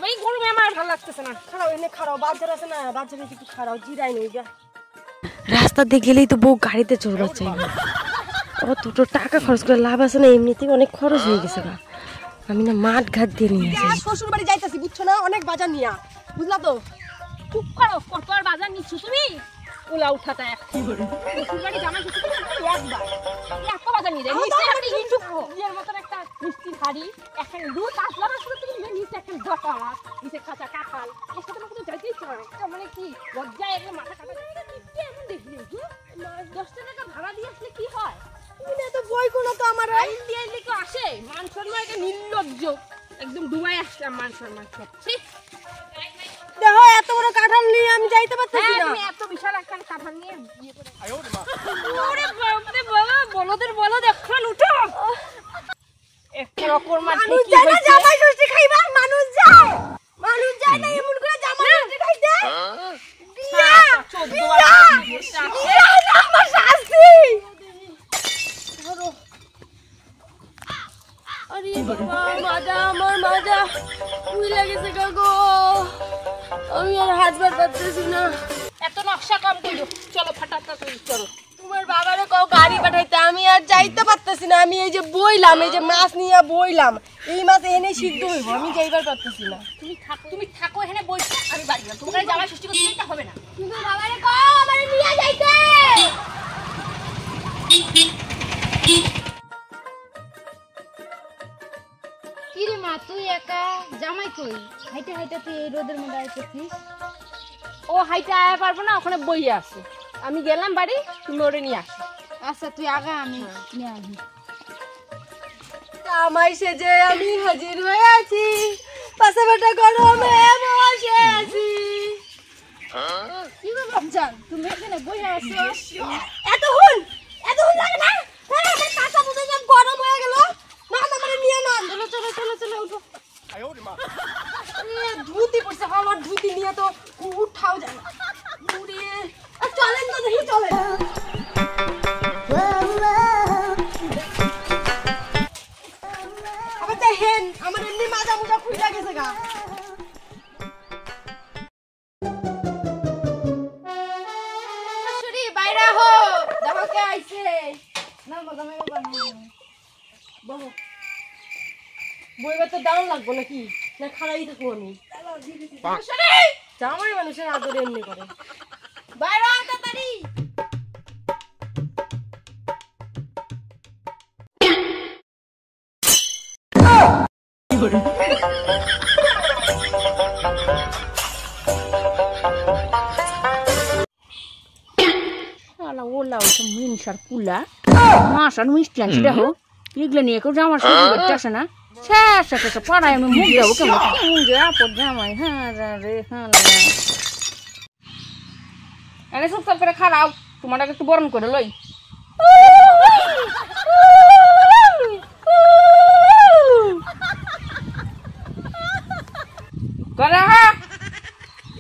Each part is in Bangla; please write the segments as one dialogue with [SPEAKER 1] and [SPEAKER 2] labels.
[SPEAKER 1] ভাই গরমে আমার ভালো লাগতেছে না।
[SPEAKER 2] খারাপ এনে খারাপ বাজার আছে না, বাজারে একটু খারাপ জিরাই নেই যা।
[SPEAKER 3] রাস্তা দিয়ে গেলেই তো বউ গাড়িতে চড়বার চাইবে, অত তো টাকা খরচ করে লাভ আছে না, এমনিতেই অনেক খরচ হয়ে গেছে গা। আমি না মাঠ ঘাট দিয়ে নিয়ে আসি।
[SPEAKER 2] শ্বশুর বাড়ি যাইতাছি বুঝছো না, অনেক বাজার নিয়া, বুঝলা তো?
[SPEAKER 1] চুপ করো, কত আর বাজার নিচ্ছ তুমি? ওলা উঠাতা এক কি করে শ্বশুর বাড়ি জামাই শ্বশুর একবার এত বাজার নিয়ে যায়। নিচে একটা ইয়ের মতন একটা মিষ্টি হাড়ি, এখন দুধ আসলা না শুরু থেকে নিচে একটা জটা, নিচে খাঁচা কাঁঠাল, এর সাথে আমাকে যাইতেই চায়। মানে কি লজ্জায় একদম মাথা কাটা নিচে এখন দেখি 10 টাকা ভাড়া দিয়ে আসলে কি হয়?
[SPEAKER 2] তুমি এত বই কোনো তো আমার
[SPEAKER 1] আইন দিয়ে লিখে আসে মান সম্মান, এটা নির্লজ্জ একদম ডুবাই আসলাম মান সম্মান সত্যি।
[SPEAKER 2] দেখো এত বড় কাঁঠাল নিয়ে আমি যাইতে পারতেছি না।
[SPEAKER 1] তুমি এত বিশাল একটা কাঁঠাল নিয়ে বিয়ে করে ওরে বাপরে বাবা, বলদের বলদ এখন উঠো। একটা রকম মাছ
[SPEAKER 2] মানুষ যায় না জামাই ষষ্ঠী খাইবা, মানুষ যায় না এমন করে জামাই ষষ্ঠী খাইতে। বিয়া 14 বার আমার শাস্তি। আরে বাবা মাজা, আমার মাজা ভুলে গেছে গো, আমি আর হাত বার পারতেছি না।
[SPEAKER 1] এত নকশা কম করো, চলো ফাটাফাট চলো।
[SPEAKER 2] তোমার বাবারে কও গাড়ি পাঠাইতে, আমি আর যাইতে পারতেছি না। আমি এই যে বইলাম, এই যে মাছ নিয়ে বইলাম, এই মাছ এনে সিদ্ধ হইব, আমি যাইবার পারতেছি না।
[SPEAKER 1] তুমি থাকো এখানে বসে, আমি বাড়ি যাব। তোমার জামাই ষষ্ঠী করতে হবে না।
[SPEAKER 2] কিন্তু বাবারে কও আমারে নিয়ে যাইতে।
[SPEAKER 4] কি রে মা, তুই একা? জামাই কই? হাইটে হাইটে তুই এই রোদের মধ্যে আইতেছিস?
[SPEAKER 1] ও হাইটে আয়া পারবো না, ওখানে বইয়ে আছে। আমি গেলাম বাড়ি, তুমি ওরে নিয়ে আসো।
[SPEAKER 4] আচ্ছা তুই আগা, আমি নিয়ে আসি।
[SPEAKER 2] জামাই সেজে আমি হাজির হয়ে আছি, পাশে বেটা গরমে বসে আছি।
[SPEAKER 4] কি গো বাপজান, তুমি এখানে বসে আছো?
[SPEAKER 2] এতক্ষণ লাগে না? আমার কাঁচা বুঝে যে গরম হয়ে গেল। না না মানে নিয়ে না।
[SPEAKER 4] চলো চলো চলো চলো উঠো।
[SPEAKER 2] ধুতি পড়ছে, আমার ধুতি নিয়ে তো উঠাও যায় না। চলেন তো দেখি, চলেন। আবার দেখেন আমার এমনি মাজা মুজা খুলে গেছে গা।
[SPEAKER 4] শাশুড়ি বাইরে হো, দেখো কে আইছে। না বাবা আমি বাবা
[SPEAKER 2] বাবু বইবার তো দাম লাগবো নাকি, না খারাই থাকবো আমি? জামাই মানুষের আদরে এমনি করে।
[SPEAKER 4] বাইরে আ তাড়াতাড়ি।
[SPEAKER 1] শালা ওলা ওটা মিনসার কুলা মাছ আর মিষ্টি আনছি। দেখো এগুলো নিয়ে কেউ জামার ষষ্ঠী করতে আসে না। শেষ পাড়ায় আমি মুখ যাবো কেমন আপদ জামাই। হ্যাঁ রে হ্যাঁ আরে চুপচাপ করে খারাও, তোমার একটু বরণ করে লই। করে হ্যাঁ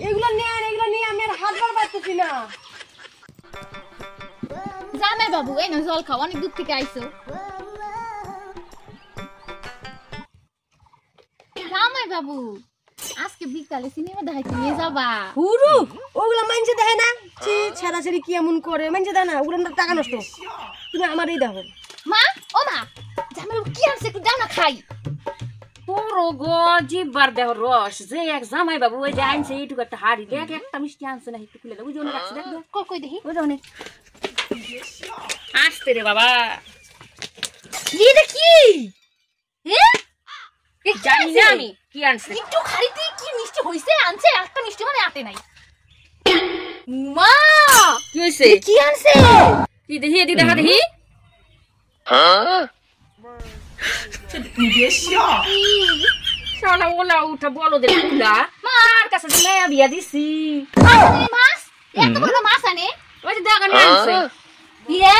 [SPEAKER 2] এগুলো নিয়ে আমি আর হাত বার পারতেছি না।
[SPEAKER 4] জামাই বাবু এই না জল খাও, অনেক দূর থেকে আইছো। জামাই বাবু আজকে বিকালে সিনেমা দেখাইতে নিয়ে যাবা?
[SPEAKER 2] হুরু ওগুলা মানছে দেখে না, ছেড়া ছেড়ি কি এমন করে মানছে দেয় না, ওগুলো টাকা নষ্ট। তুমি আমারই দেখো।
[SPEAKER 4] মা ও মা, জামাই বাবু কি আনছে একটু দাও না খাই।
[SPEAKER 1] পুরো গো জিব্বার দেহ রস যে এক জামাই বাবু ওই যে আনছে এইটুকু একটা হাড়ি, দেখ একটা মিষ্টি আনছে না, একটু খুলে দেখ। ওই যে অনেক আসছে, দেখ
[SPEAKER 4] কই কই দেখি।
[SPEAKER 1] ওই যে অনেক আসতে রে বাবা।
[SPEAKER 4] এটা কি?
[SPEAKER 1] জানি না আমি কি আনছে।
[SPEAKER 4] একটু খাইতে কি মিষ্টি হইছে, আনছে একটা মিষ্টি মানে আটে নাই। মা
[SPEAKER 1] কি হইছে?
[SPEAKER 4] কি আনছে?
[SPEAKER 1] কি দেখি এদিকে দেখা দেখি। শালা ওলা উঠা বলো দে কুলা মার কাছে যে মেয়া বিয়া দিছি।
[SPEAKER 4] মাছ এত বড় মাছ আনে?
[SPEAKER 1] ওই যে দেখা নিয়ে আনছে।
[SPEAKER 4] ইয়ে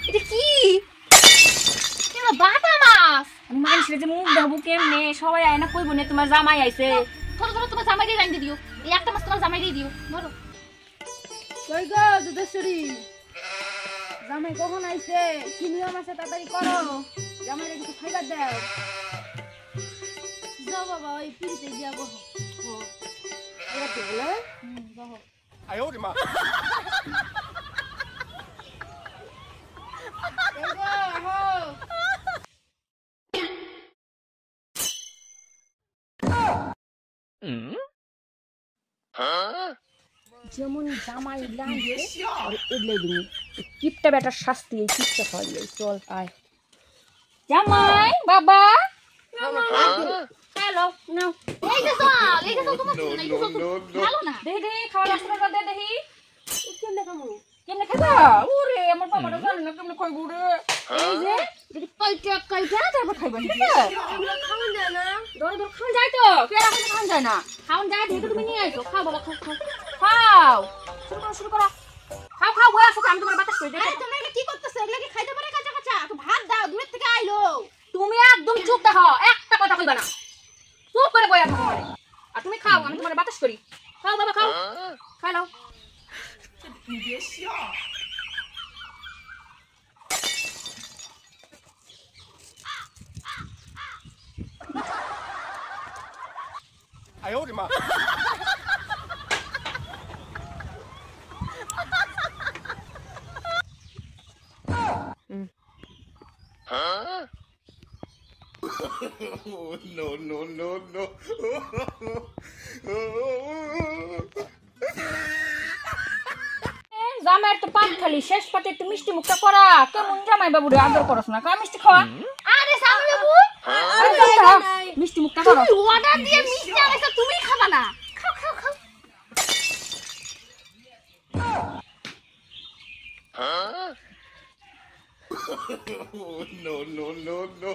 [SPEAKER 4] এটা কি? কেন বাটা মাছ?
[SPEAKER 1] মানুষের যে মুখ দেবো কেমনে, সবাই আয় না কইব না তোমার জামাই আইছে।
[SPEAKER 4] ধরো ধরো তোমার জামাই দিয়ে রাইন্দে দিও, এই একটা মাছ তোমার জামাই দিয়ে দিও। ধরো
[SPEAKER 2] কই গো দুধেশ্বরী, জামাই কখন আইছে? কি নিয়ম আছে তাড়াতাড়ি করো, জামাইরে কিছু খাইবার দাও।
[SPEAKER 4] যাও বাবা ওই পিড়িতে দিয়া বহ বহ
[SPEAKER 5] 哎呦我的妈！
[SPEAKER 1] যেমন জামাই লাগবে আর এগলাই দিবি কিপটা বেটার শাস্তি এই কিপটা খাওয়াই চল আয় জামাই বাবা হ্যালো নাও
[SPEAKER 4] এই যে তোমার ভালো না
[SPEAKER 1] দেখি খাওয়া রাস্তাটা দে দেখি কেমনে খাবা ওরে আমার বাবাটা জানে না কেমনে খাইবো রে এই যে যদি কাইটা তারপর খাইবা ঠিক আছে
[SPEAKER 2] খাওয়ান যায় না
[SPEAKER 1] ধরে খাওয়া যায় তো কেরা খাওয়া যায় না খাওয়া যায় দেখে তুমি নিয়ে আইছো খাও বাবা খাও খাও শুরু করো খাও বয় আসো আমি তোমার বাতাস করে দেই
[SPEAKER 2] তোমরা এটা কি করতেছো এগুলা কি খাইতে পারে কাঁচা কাঁচা তো ভাত দাও দূর থেকে আইলো
[SPEAKER 1] তুমি একদম চুপ থাকো একটা কথা কইবা না চুপ করে বয়া থাকো মানে আর তুমি খাও আমি তোমার বাতাস করি খাও বাবা খাও খাও
[SPEAKER 5] 你别笑。 哎呦我的妈！ No no no no！
[SPEAKER 1] জামাইয়ের তো পাত খালি শেষ পাতে একটু মিষ্টি মুখটা করা কেমন জামাই বাবু রে আদর করছ না কা মিষ্টি খাওয়া
[SPEAKER 2] আরে সামনে বাবু
[SPEAKER 1] মিষ্টি মুখটা করো
[SPEAKER 2] তুমি অর্ডার দিয়ে মিষ্টি আনাইছো তুমি খাবা না খাও খাও খাও
[SPEAKER 5] No no no no！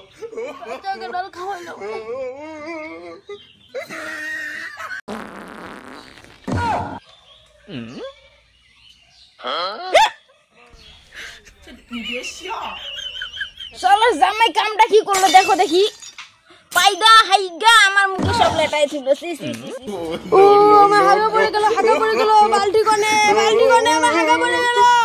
[SPEAKER 2] তোকে ডাল খাওয়াইলো
[SPEAKER 3] চলো জামাই কামটা কি করলো দেখো দেখি পাইগা হাইগা আমার মুখে সব লেটাই ছিল ও আমার হাগা পড়ে গেল বালতি কোনে আমার হাগা পড়ে গেল